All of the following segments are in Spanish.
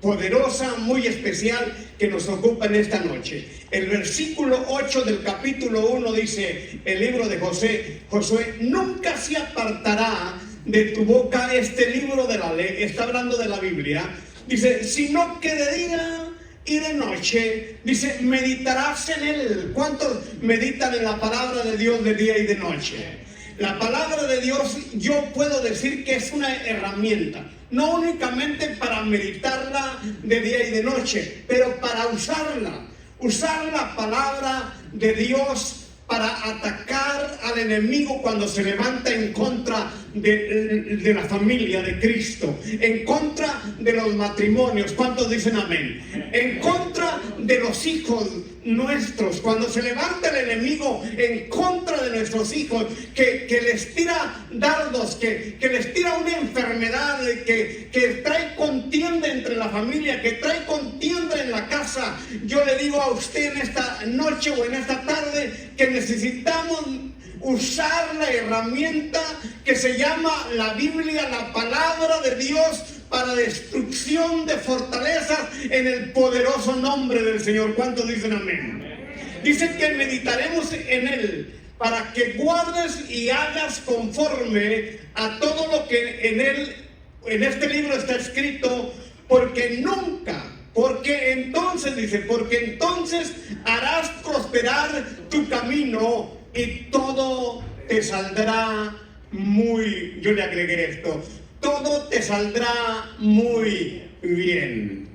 poderosa, muy especial que nos ocupa en esta noche. El versículo 8 del capítulo 1 dice, el libro de Josué, nunca se apartará de tu boca este libro de la ley. Está hablando de la Biblia. Dice, sino que de día y de noche, dice, meditarás en él. ¿Cuántos meditan en la palabra de Dios de día y de noche? La palabra de Dios, yo puedo decir que es una herramienta, no únicamente para meditarla de día y de noche, pero para usar la palabra de Dios para atacar al enemigo cuando se levanta en contra de la familia de Cristo, en contra de los matrimonios. ¿Cuántos dicen amén? En contra de los hijos nuestros, cuando se levanta el enemigo en contra de nuestros hijos, que les tira dardos, que les tira una enfermedad, que trae contienda entre la familia, que trae contienda en la casa. Yo le digo a usted en esta noche o en esta tarde que necesitamos usar la herramienta que se llama la Biblia, la palabra de Dios, para destrucción de fortalezas en el poderoso nombre del Señor. ¿Cuántos dicen amén? Dice que meditaremos en él para que guardes y hagas conforme a todo lo que en este libro está escrito, porque entonces harás prosperar tu camino y todo te saldrá yo le agregué esto, todo te saldrá muy bien.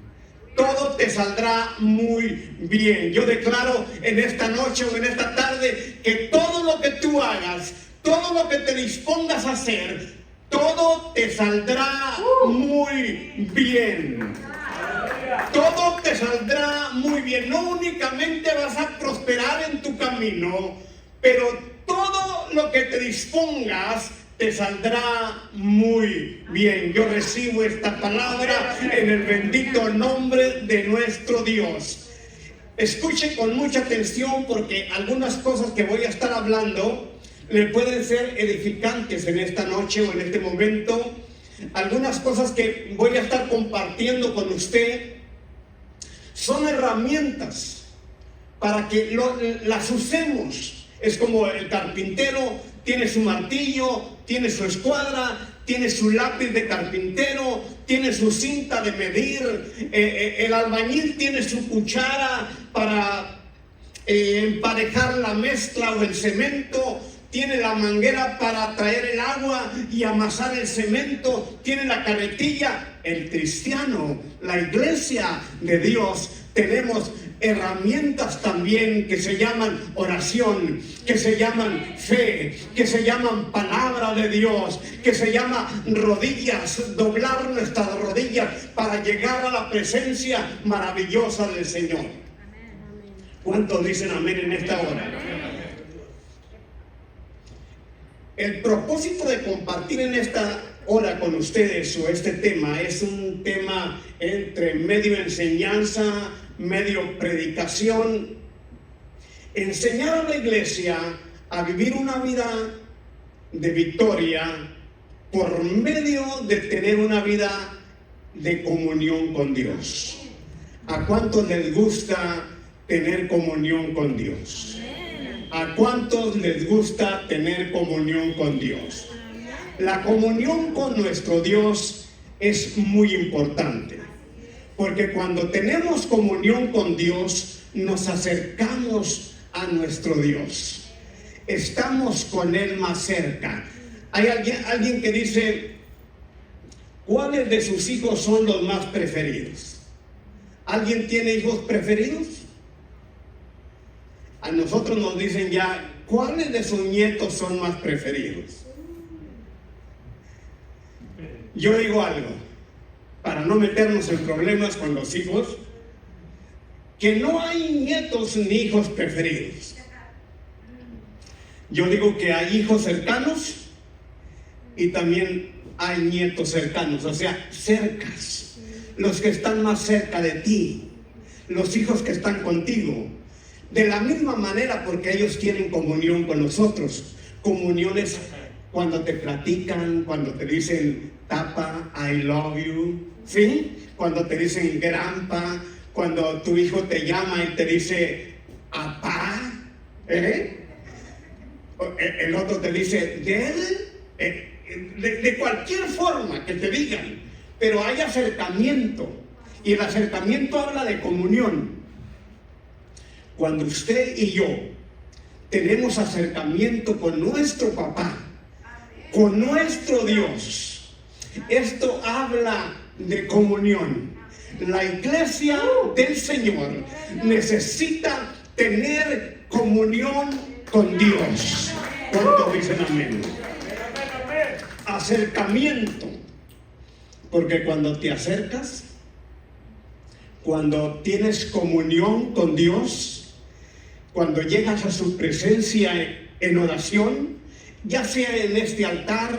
Todo te saldrá muy bien. Yo declaro en esta noche o en esta tarde que todo lo que tú hagas, todo lo que te dispongas a hacer, todo te saldrá muy bien. Todo te saldrá muy bien. No únicamente vas a prosperar en tu camino, pero todo lo que te dispongas te saldrá muy bien. Yo recibo esta palabra en el bendito nombre de nuestro Dios. Escuche con mucha atención, porque algunas cosas que voy a estar hablando le pueden ser edificantes en esta noche o en este momento. Algunas cosas que voy a estar compartiendo con usted son herramientas para que las usemos. Es como el carpintero tiene su martillo, tiene su escuadra, tiene su lápiz de carpintero, tiene su cinta de medir, el albañil tiene su cuchara para emparejar la mezcla o el cemento, tiene la manguera para traer el agua y amasar el cemento, tiene la carretilla. El cristiano, la iglesia de Dios, tenemos herramientas también que se llaman oración, que se llaman fe, que se llaman palabra de Dios, que se llama rodillas, doblar nuestras rodillas para llegar a la presencia maravillosa del Señor. ¿Cuántos dicen amén en esta hora? El propósito de compartir en esta hora con ustedes o este tema es un tema entre medio enseñanza, medio predicación. Enseñar a la iglesia a vivir una vida de victoria por medio de tener una vida de comunión con Dios. ¿A cuántos les gusta tener comunión con Dios? ¿A cuántos les gusta tener comunión con Dios? La comunión con nuestro Dios es muy importante, porque cuando tenemos comunión con Dios, nos acercamos a nuestro Dios. Estamos con Él más cerca. Hay alguien que dice, ¿cuáles de sus hijos son los más preferidos? ¿Alguien tiene hijos preferidos? A nosotros nos dicen ya, ¿cuáles de sus nietos son más preferidos? Yo digo algo, para no meternos en problemas con los hijos, que no hay nietos ni hijos preferidos. Yo digo que hay hijos cercanos y también hay nietos cercanos, o sea, cercas, los que están más cerca de ti, los hijos que están contigo. De la misma manera, porque ellos tienen comunión con nosotros. Comuniones cuando te platican, cuando te dicen, Tapa, I love you, ¿sí? cuando te dicen grandpa, cuando tu hijo te llama y te dice apá, el otro te dice de cualquier forma que te digan, pero hay acercamiento, y el acercamiento habla de comunión. Cuando usted y yo tenemos acercamiento con nuestro papá, con nuestro Dios, esto habla de comunión. La iglesia del Señor necesita tener comunión con Dios. ¿Cuántos dicen amén? Acercamiento. Porque cuando te acercas, cuando tienes comunión con Dios, cuando llegas a su presencia en oración, ya sea en este altar,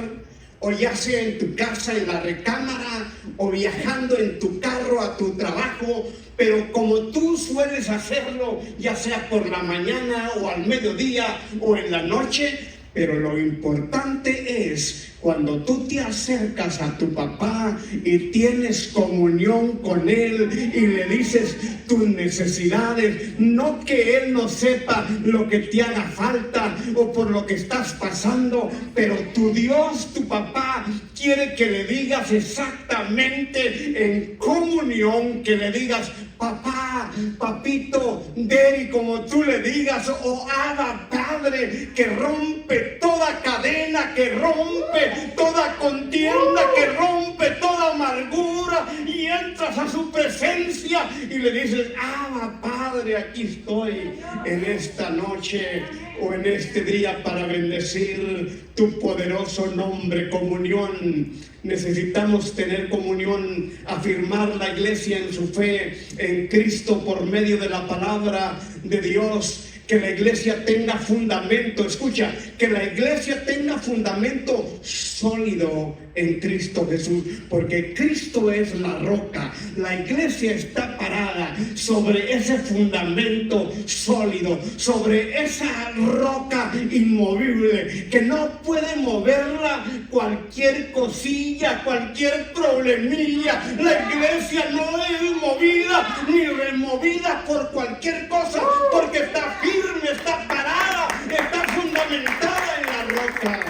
o ya sea en tu casa, en la recámara, o viajando en tu carro a tu trabajo, pero como tú sueles hacerlo, ya sea por la mañana o al mediodía o en la noche, pero lo importante es cuando tú te acercas a tu papá y tienes comunión con él y le dices tus necesidades, no que él no sepa lo que te haga falta o por lo que estás pasando, pero tu Dios, tu papá, quiere que le digas exactamente en comunión, que le digas papá, papito, Daddy, como tú le digas, o Abba, Padre, que rompe toda cadena, que rompe toda contienda, que rompe toda amargura, y entras a su presencia y le dices, Abba, Padre, aquí estoy en esta noche o en este día para bendecir tu poderoso nombre. Comunión. Necesitamos tener comunión, afirmar la iglesia en su fe en Cristo por medio de la palabra de Dios. Que la iglesia tenga fundamento, escucha, que la iglesia tenga fundamento sólido en Cristo Jesús, porque Cristo es la roca. La iglesia está parada sobre ese fundamento sólido, sobre esa roca inmovible, que no puede moverla cualquier cosilla, cualquier problemilla. La iglesia no es movida ni removida por cualquier cosa, porque está firme, está parada, está fundamentada en la roca.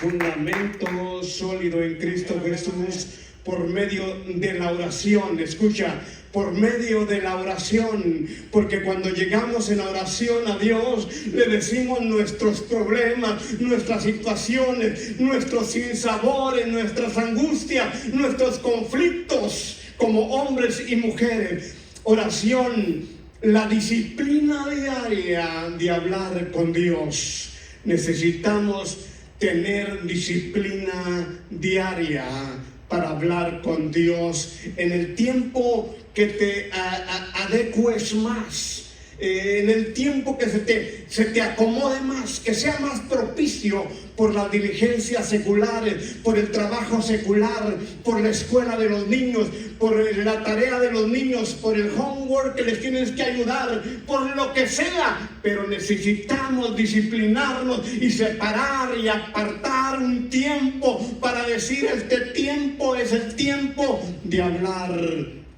Fundamento sólido en Cristo Jesús por medio de la oración. Escucha, por medio de la oración, porque cuando llegamos en oración a Dios, le decimos nuestros problemas, nuestras situaciones, nuestros sinsabores, nuestras angustias, nuestros conflictos como hombres y mujeres. Oración, la disciplina diaria de hablar con Dios. Necesitamos tener disciplina diaria para hablar con Dios en el tiempo que te adecues más, en el tiempo que se te acomode más, que sea más propicio por las diligencias seculares, por el trabajo secular, por la escuela de los niños, por la tarea de los niños, por el homework que les tienes que ayudar, por lo que sea, pero necesitamos disciplinarnos y separar y apartar un tiempo para decir, este tiempo es el tiempo de hablar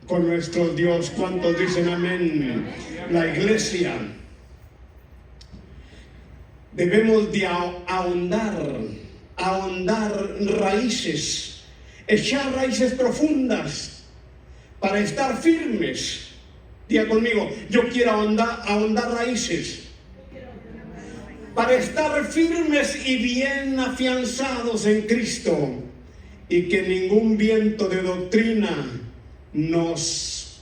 con nuestro Dios. ¿Cuántos dicen amén? La iglesia debemos de ahondar raíces, echar raíces profundas para estar firmes. Diga conmigo, yo quiero ahondar raíces para estar firmes y bien afianzados en Cristo, y que ningún viento de doctrina nos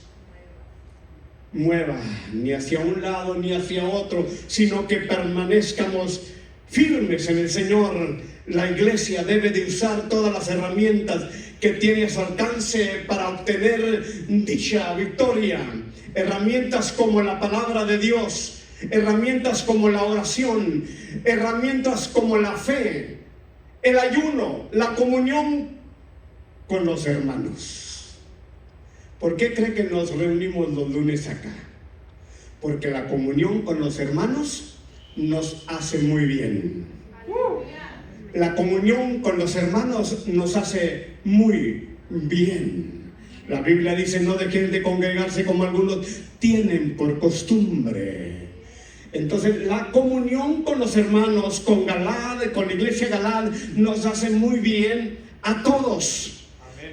mueva ni hacia un lado ni hacia otro, sino que permanezcamos firmes en el Señor. La iglesia debe de usar todas las herramientas que tiene a su alcance para obtener dicha victoria. Herramientas como la palabra de Dios, herramientas como la oración, herramientas como la fe, el ayuno, la comunión con los hermanos. ¿Por qué cree que nos reunimos los lunes acá? Porque la comunión con los hermanos nos hace muy bien. La comunión con los hermanos nos hace muy bien. La Biblia dice: no dejen de congregarse como algunos tienen por costumbre. Entonces la comunión con los hermanos, con Galad, con la iglesia Galad, nos hace muy bien a todos.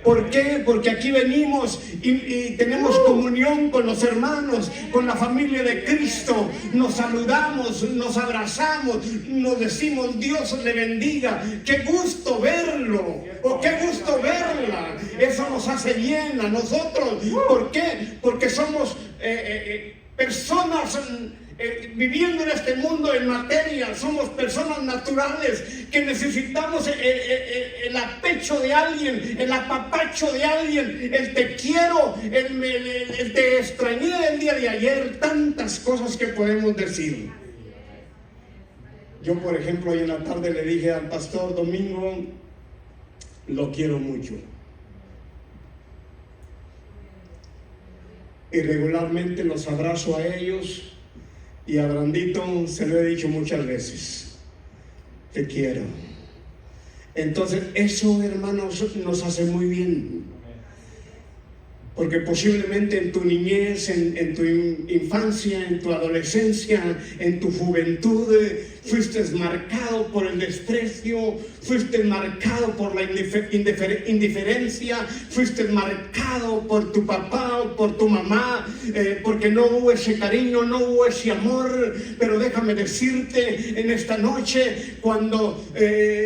¿Por qué? Porque aquí venimos y tenemos comunión con los hermanos, con la familia de Cristo. Nos saludamos, nos abrazamos, nos decimos: Dios le bendiga. ¡Qué gusto verlo! ¡O qué gusto verla! Eso nos hace bien a nosotros. ¿Por qué? Porque somos personas viviendo en este mundo en materia. Somos personas naturales que necesitamos el apecho de alguien, el apapacho de alguien, el te quiero, el te extrañé el día de ayer. Tantas cosas que podemos decir. Yo, por ejemplo, hoy en la tarde le dije al pastor Domingo: lo quiero mucho. Y regularmente los abrazo a ellos. Y a Brandito se lo he dicho muchas veces: te quiero. Entonces eso, hermanos, nos hace muy bien. Porque posiblemente en tu niñez, en tu infancia, en tu adolescencia, en tu juventud, fuiste marcado por el desprecio, fuiste marcado por la indiferencia, fuiste marcado por tu papá o por tu mamá, porque no hubo ese cariño, no hubo ese amor. Pero déjame decirte en esta noche, cuando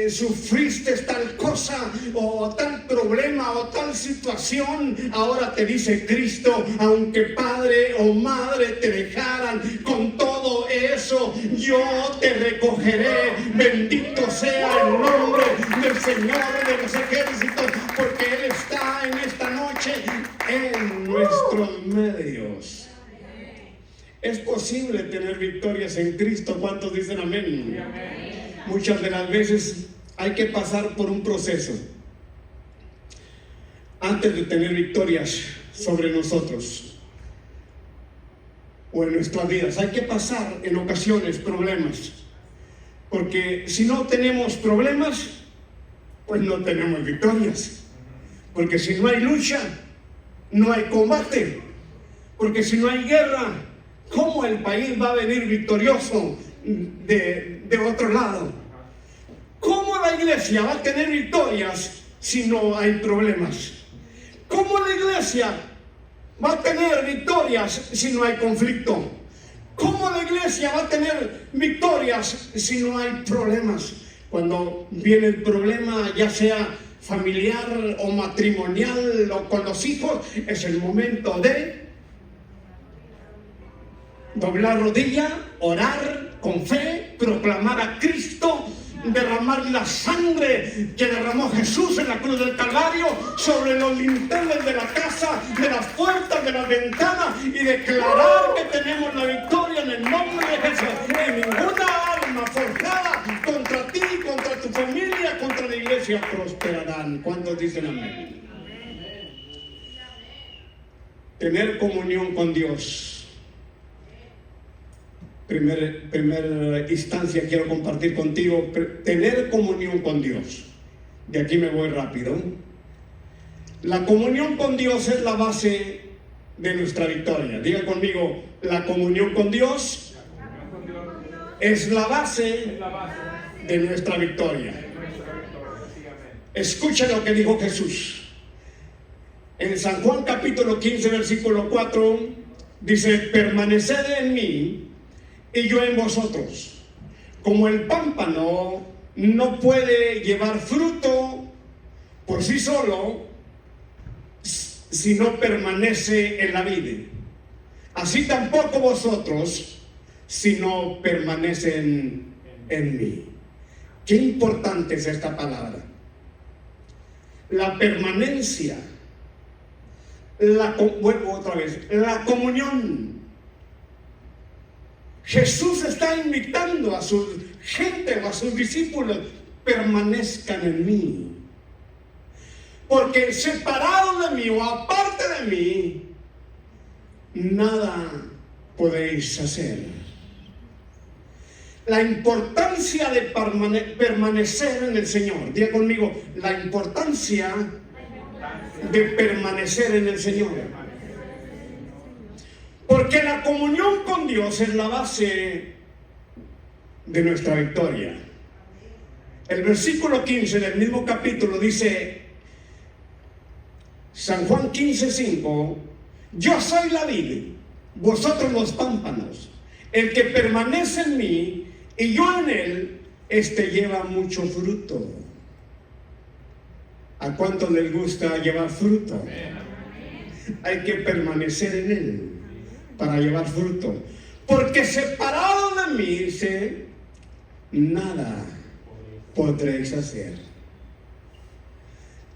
sufriste tal cosa o tal problema o tal situación, ahora te dice Cristo: aunque padre o madre te dejaran, con todo eso yo te recogeré. Bendito sea el nombre del Señor de los ejércitos, porque Él está en esta noche en nuestros medios. Es posible tener victorias en Cristo. ¿Cuántos dicen amén? Muchas de las veces hay que pasar por un proceso antes de tener victorias sobre nosotros o en nuestras vidas. Hay que pasar en ocasiones problemas, porque si no tenemos problemas, pues no tenemos victorias. Porque si no hay lucha, no hay combate. Porque si no hay guerra, ¿cómo el país va a venir victorioso de otro lado? ¿Cómo la iglesia va a tener victorias si no hay problemas? ¿Cómo la iglesia va a tener victorias si no hay conflicto? ¿Cómo la iglesia va a tener victorias si no hay problemas? Cuando viene el problema, ya sea familiar o matrimonial o con los hijos, es el momento de doblar rodilla, orar con fe, proclamar a Cristo, derramar la sangre que derramó Jesús en la cruz del Calvario sobre los linternas de la casa, de las puertas, de las ventanas, y declarar que tenemos la victoria en el nombre de Jesús. Y ninguna arma forjada contra ti, contra tu familia, contra la iglesia prosperarán. ¿Cuántos dicen amén? Tener comunión con Dios. Primera instancia quiero compartir contigo, tener comunión con Dios. De aquí me voy rápido. La comunión con Dios es la base de nuestra victoria. Diga conmigo: la comunión con Dios es la base de nuestra victoria. Escucha lo que dijo Jesús. En San Juan capítulo 15, versículo 4, dice: permaneced en mí y yo en vosotros. Como el pámpano no puede llevar fruto por sí solo si no permanece en la vid, así tampoco vosotros si no permanecen en mí. Qué importante es esta palabra. La permanencia, vuelvo otra vez, la comunión. Jesús está invitando a su gente o a sus discípulos: permanezcan en mí. Porque separados de mí o aparte de mí, nada podéis hacer. La importancia de permanecer en el Señor. Diga conmigo: la importancia de permanecer en el Señor. Porque la comunión con Dios es la base de nuestra victoria. El versículo 15 del mismo capítulo dice, San Juan 15:5, yo soy la vid, vosotros los pámpanos. El que permanece en mí y yo en él, este lleva mucho fruto. ¿A cuántos les gusta llevar fruto? Hay que permanecer en él para llevar fruto. Porque separado de mí, dice, nada podréis hacer.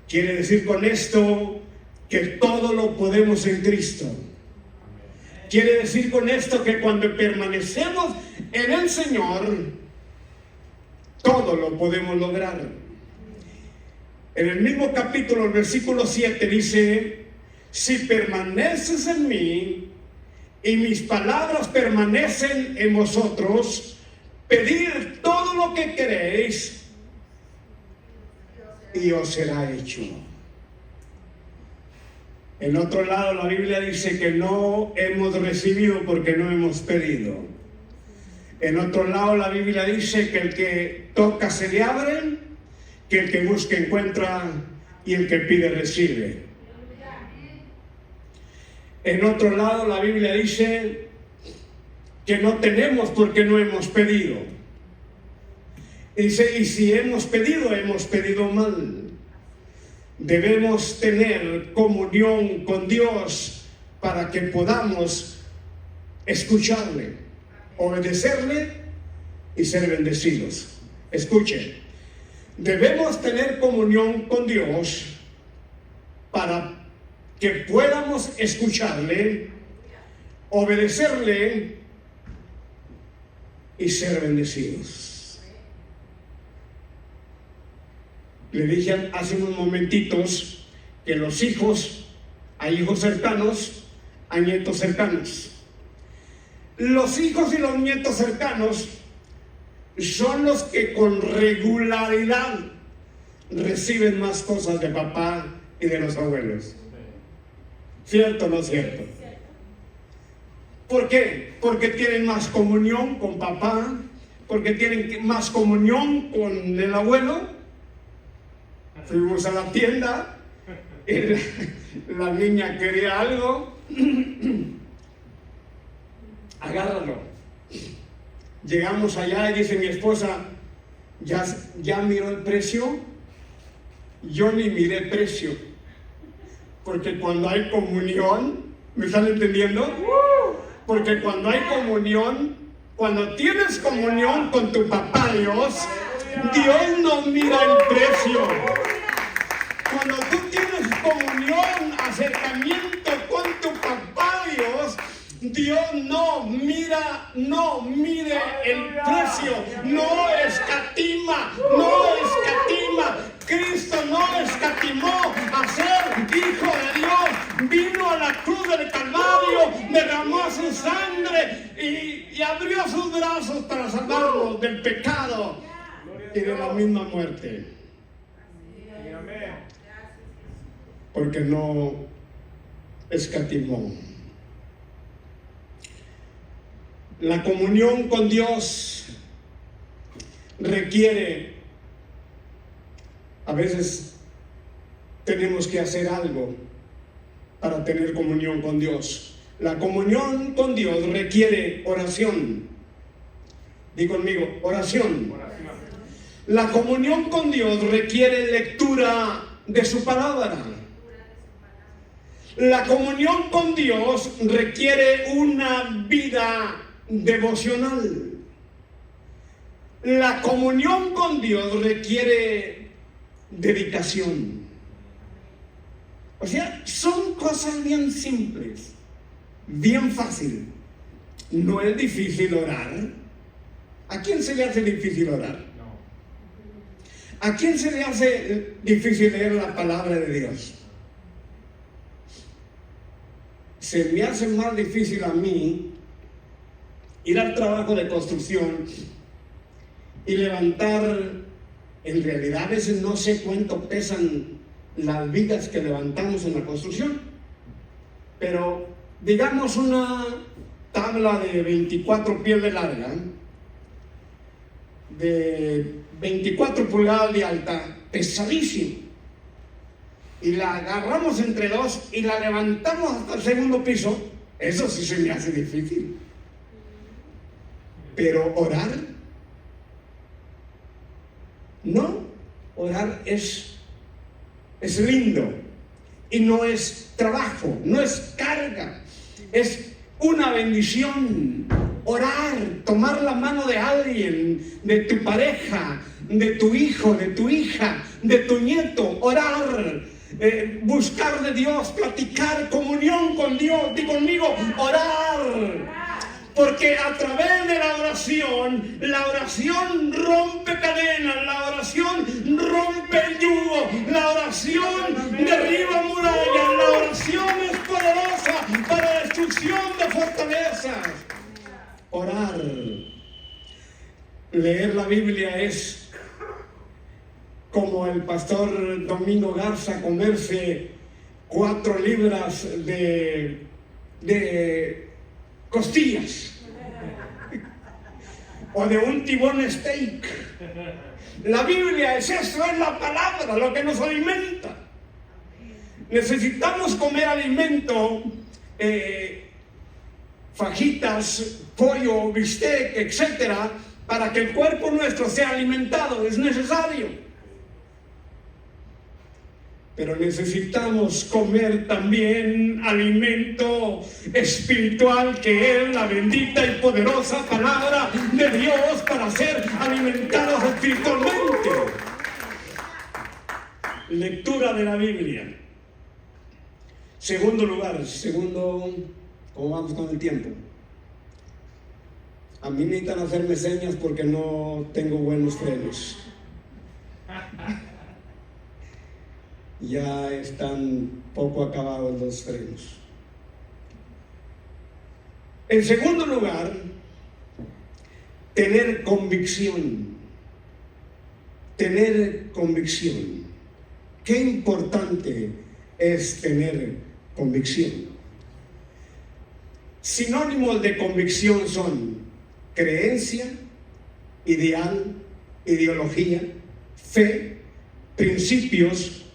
Quiere decir con esto que todo lo podemos en Cristo. Quiere decir con esto que cuando permanecemos en el Señor, todo lo podemos lograr. En el mismo capítulo, el versículo 7 dice, si permaneces en mí y mis palabras permanecen en vosotros, pedid todo lo que queréis y os será hecho. En otro lado, la Biblia dice que no hemos recibido porque no hemos pedido. En otro lado, la Biblia dice que el que toca se le abre, que el que busca encuentra y el que pide recibe. En otro lado, la Biblia dice que no tenemos porque no hemos pedido. Dice, y si hemos pedido mal. Debemos tener comunión con Dios para que podamos escucharle, obedecerle y ser bendecidos. Escuchen, debemos tener comunión con Dios para que podamos escucharle, obedecerle y ser bendecidos. Le dije hace unos momentitos que los hijos, hay hijos cercanos, hay nietos cercanos. Los hijos y los nietos cercanos son los que con regularidad reciben más cosas de papá y de los abuelos. ¿Cierto o no cierto? ¿Por qué? Porque tienen más comunión con papá, porque tienen más comunión con el abuelo. Fuimos a la tienda, la niña quería algo, agárralo. Llegamos allá y dice mi esposa, ¿ya miró el precio? Yo ni miré precio, porque cuando hay comunión, ¿me están entendiendo? Porque cuando hay comunión, cuando tienes comunión con tu papá Dios, Dios no mira el precio. Cuando tú tienes comunión, acercamiento con tu papá Dios, Dios no mide el precio, no escatima. Cristo no escatimó a ser hijo de Dios, vino a la cruz del Calvario, derramó su sangre y abrió sus brazos para salvarnos del pecado y de la misma muerte. Porque no escatimó. La comunión con Dios requiere, a veces tenemos que hacer algo para tener comunión con Dios. La comunión con Dios requiere oración. Di conmigo, oración. La comunión con Dios requiere lectura de su palabra. La comunión con Dios requiere una vida devocional. La comunión con Dios requiere dedicación. O sea, son cosas bien simples, bien fácil. No es difícil orar. ¿A quién se le hace difícil orar? ¿A quién se le hace difícil leer la palabra de Dios? Se me hace más difícil a mí ir al trabajo de construcción y levantar, en realidad a veces no sé cuánto pesan las vigas que levantamos en la construcción. Pero digamos una tabla de 24 pies de larga, de 24 pulgadas de alta, pesadísimo, y la agarramos entre dos y la levantamos hasta el segundo piso. Eso sí se me hace difícil. Pero orar, no, orar es lindo y no es trabajo, no es carga, es una bendición. Orar, tomar la mano de alguien, de tu pareja, de tu hijo, de tu hija, de tu nieto, orar, buscar de Dios, platicar, comunión con Dios. Di conmigo, orar. Porque a través de la oración rompe cadenas, la oración rompe el yugo, la oración derriba murallas, la oración es poderosa para destrucción de fortalezas. Orar, leer la Biblia es como el pastor Domingo Garza comerse 4 libras de costillas o de un tibón steak. La Biblia es eso, es la palabra, lo que nos alimenta. Necesitamos comer alimento, fajitas, pollo, bistec, etcétera, para que el cuerpo nuestro sea alimentado. Es necesario. Pero necesitamos comer también alimento espiritual, que es la bendita y poderosa palabra de Dios, para ser alimentados espiritualmente. Lectura de la Biblia. Segundo lugar, ¿cómo vamos con el tiempo? A mí necesitan hacerme señas porque no tengo buenos frenos. Ya están poco acabados los frenos. En segundo lugar, tener convicción. Tener convicción. Qué importante es tener convicción. Sinónimos de convicción son creencia, ideal, ideología, fe, principios,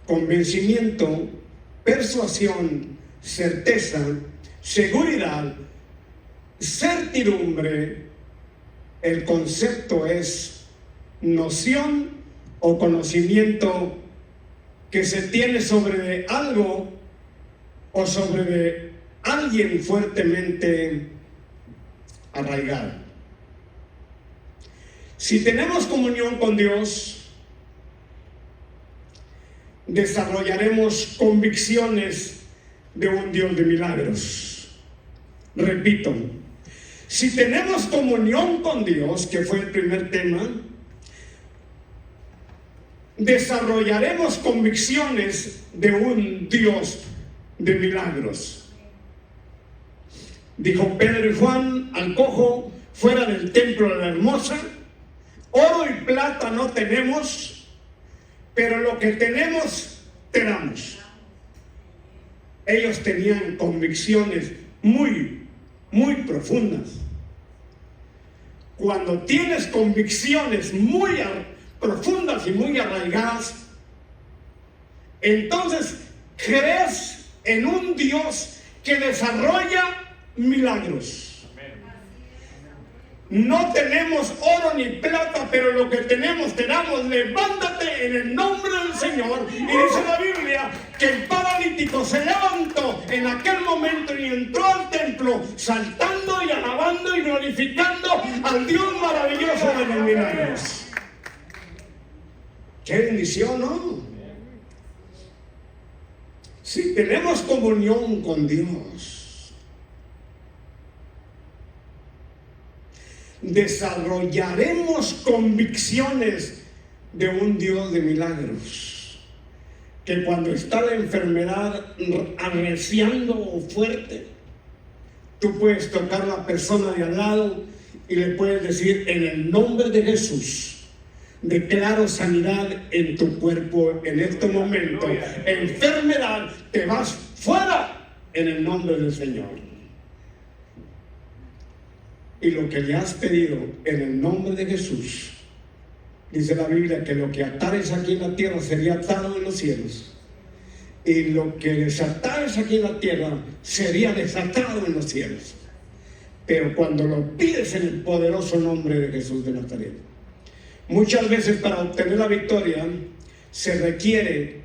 convencimiento, persuasión, certeza, seguridad, certidumbre. El concepto es noción o conocimiento que se tiene sobre algo o sobre alguien fuertemente arraigado. Si tenemos comunión con Dios, desarrollaremos convicciones de un Dios de milagros. Repito, si tenemos comunión con Dios, que fue el primer tema, desarrollaremos convicciones de un Dios de milagros. Dijo Pedro y Juan al cojo fuera del templo de la hermosa: oro y plata no tenemos, pero lo que tenemos, te damos. Ellos tenían convicciones muy, muy profundas. Cuando tienes convicciones muy profundas y muy arraigadas, entonces crees en un Dios que desarrolla milagros. No tenemos oro ni plata, pero lo que tenemos te damos. Levántate en el nombre del Señor. Y dice la Biblia que el paralítico se levantó en aquel momento y entró al templo saltando y alabando y glorificando al Dios maravilloso de los milagros. ¡Qué bendición!, ¿no? Si tenemos comunión con Dios, desarrollaremos convicciones de un Dios de milagros, que cuando está la enfermedad arreciando fuerte, tú puedes tocar a la persona de al lado y le puedes decir: en el nombre de Jesús, declaro sanidad en tu cuerpo en este momento. Enfermedad, te vas fuera en el nombre del Señor. Y lo que le has pedido en el nombre de Jesús, dice la Biblia que lo que atares aquí en la tierra sería atado en los cielos, y lo que desatares aquí en la tierra sería desatado en los cielos. Pero cuando lo pides en el poderoso nombre de Jesús de Nazaret. Muchas veces para obtener la victoria se requiere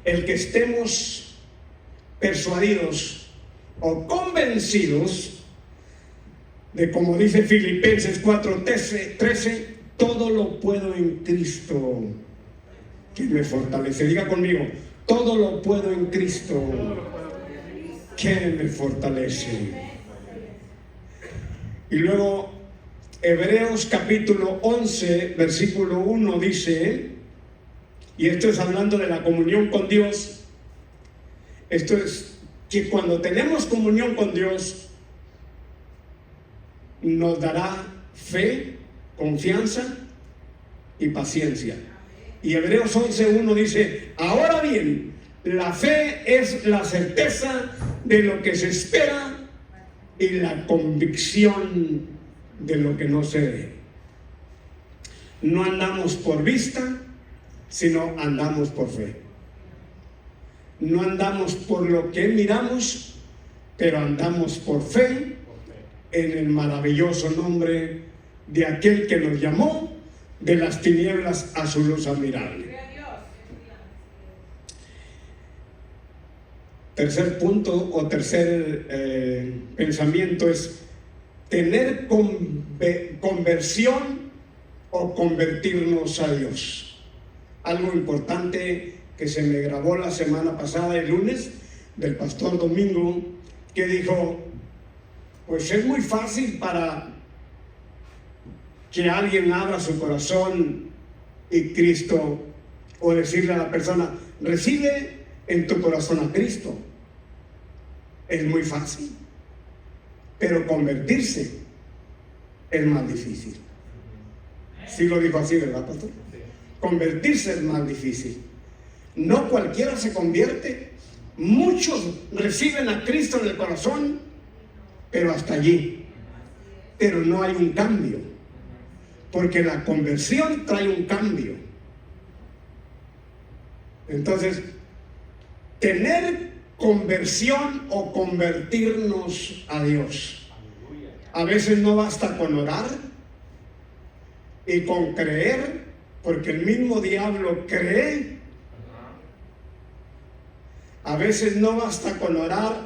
el que estemos persuadidos o convencidos de, como dice Filipenses 4:13, todo lo puedo en Cristo que me fortalece. Diga conmigo, todo lo puedo en Cristo que me fortalece. Y luego Hebreos capítulo 11 versículo 1 dice, y esto es hablando de la comunión con Dios, esto es que cuando tenemos comunión con Dios nos dará fe, confianza y paciencia. Y Hebreos 11:1 dice, ahora bien, la fe es la certeza de lo que se espera y la convicción de lo que no se ve. No andamos por vista, sino andamos por fe. No andamos por lo que miramos, pero andamos por fe en el maravilloso nombre de aquel que nos llamó de las tinieblas a su luz admirable. Tercer punto o tercer pensamiento es tener conversión o convertirnos a Dios. Algo importante que se me grabó la semana pasada, el lunes, del pastor Domingo, que dijo, pues es muy fácil para que alguien abra su corazón y Cristo, o decirle a la persona, recibe en tu corazón a Cristo. Es muy fácil, pero convertirse es más difícil. Sí lo dijo así, ¿verdad, pastor? Convertirse es más difícil. No cualquiera se convierte. Muchos reciben a Cristo en el corazón, pero hasta allí. Pero no hay un cambio, porque la conversión trae un cambio. Entonces, tener conversión o convertirnos a Dios. A veces no basta con orar y con creer, porque el mismo diablo cree. A veces no basta con orar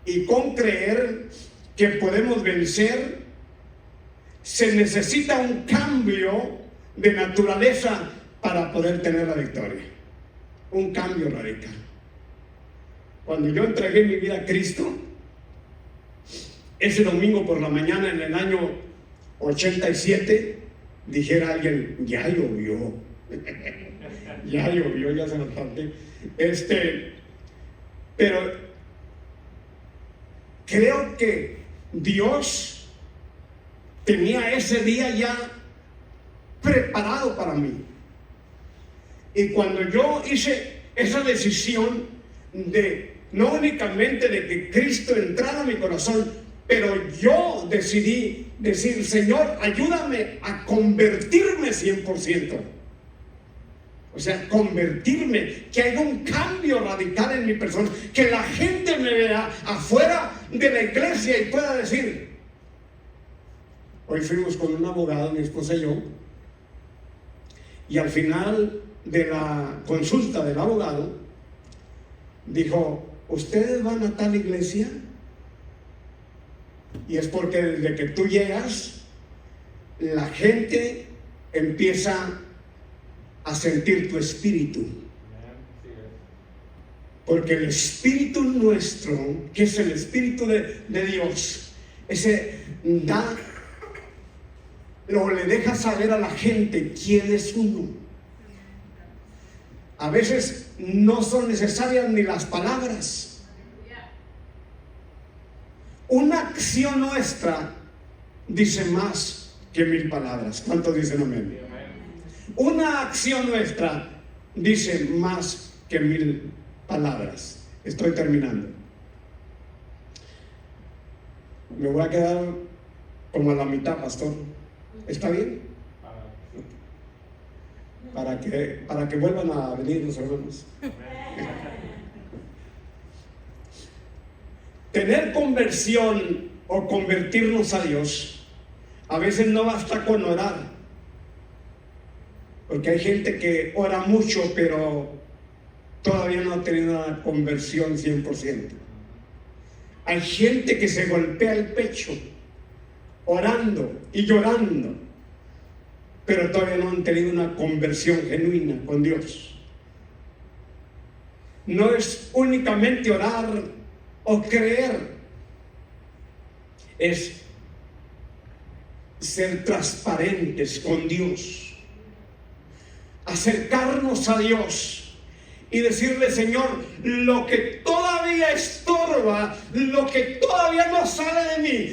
y con creer que podemos vencer. Se necesita un cambio de naturaleza para poder tener la victoria. Un cambio radical. Cuando yo entregué mi vida a Cristo, ese domingo por la mañana en el año 87, dijera alguien, ya llovió. Ya llovió, ya se me falté. Pero creo que Dios tenía ese día ya preparado para mí. Y cuando yo hice esa decisión de no únicamente de que Cristo entrara a mi corazón, pero yo decidí decir, Señor, ayúdame a convertirme 100%. O sea, convertirme, que haya un cambio radical en mi persona, que la gente me vea afuera de la iglesia y pueda decir. Hoy fuimos con un abogado, mi esposa y yo, y al final de la consulta del abogado dijo, ¿ustedes van a tal iglesia? Y es porque desde que tú llegas, la gente empieza a sentir tu espíritu. Porque el espíritu nuestro, que es el espíritu de Dios, ese da, le deja saber a la gente quién es uno. A veces no son necesarias ni las palabras. Una acción nuestra dice más que 1000 palabras. ¿Cuántos dicen amén? Una acción nuestra dice más que 1000 palabras. Estoy terminando. Me voy a quedar como a la mitad, pastor. ¿Está bien? Para que vuelvan a venir los hermanos. Tener conversión o convertirnos a Dios, a veces no basta con orar, porque hay gente que ora mucho pero todavía no ha tenido una conversión 100%. Hay gente que se golpea el pecho orando y llorando, pero todavía no han tenido una conversión genuina con Dios. No es únicamente orar o creer, es ser transparentes con Dios, acercarnos a Dios y decirle: Señor, lo que todavía estorba, lo que todavía no sale de mí,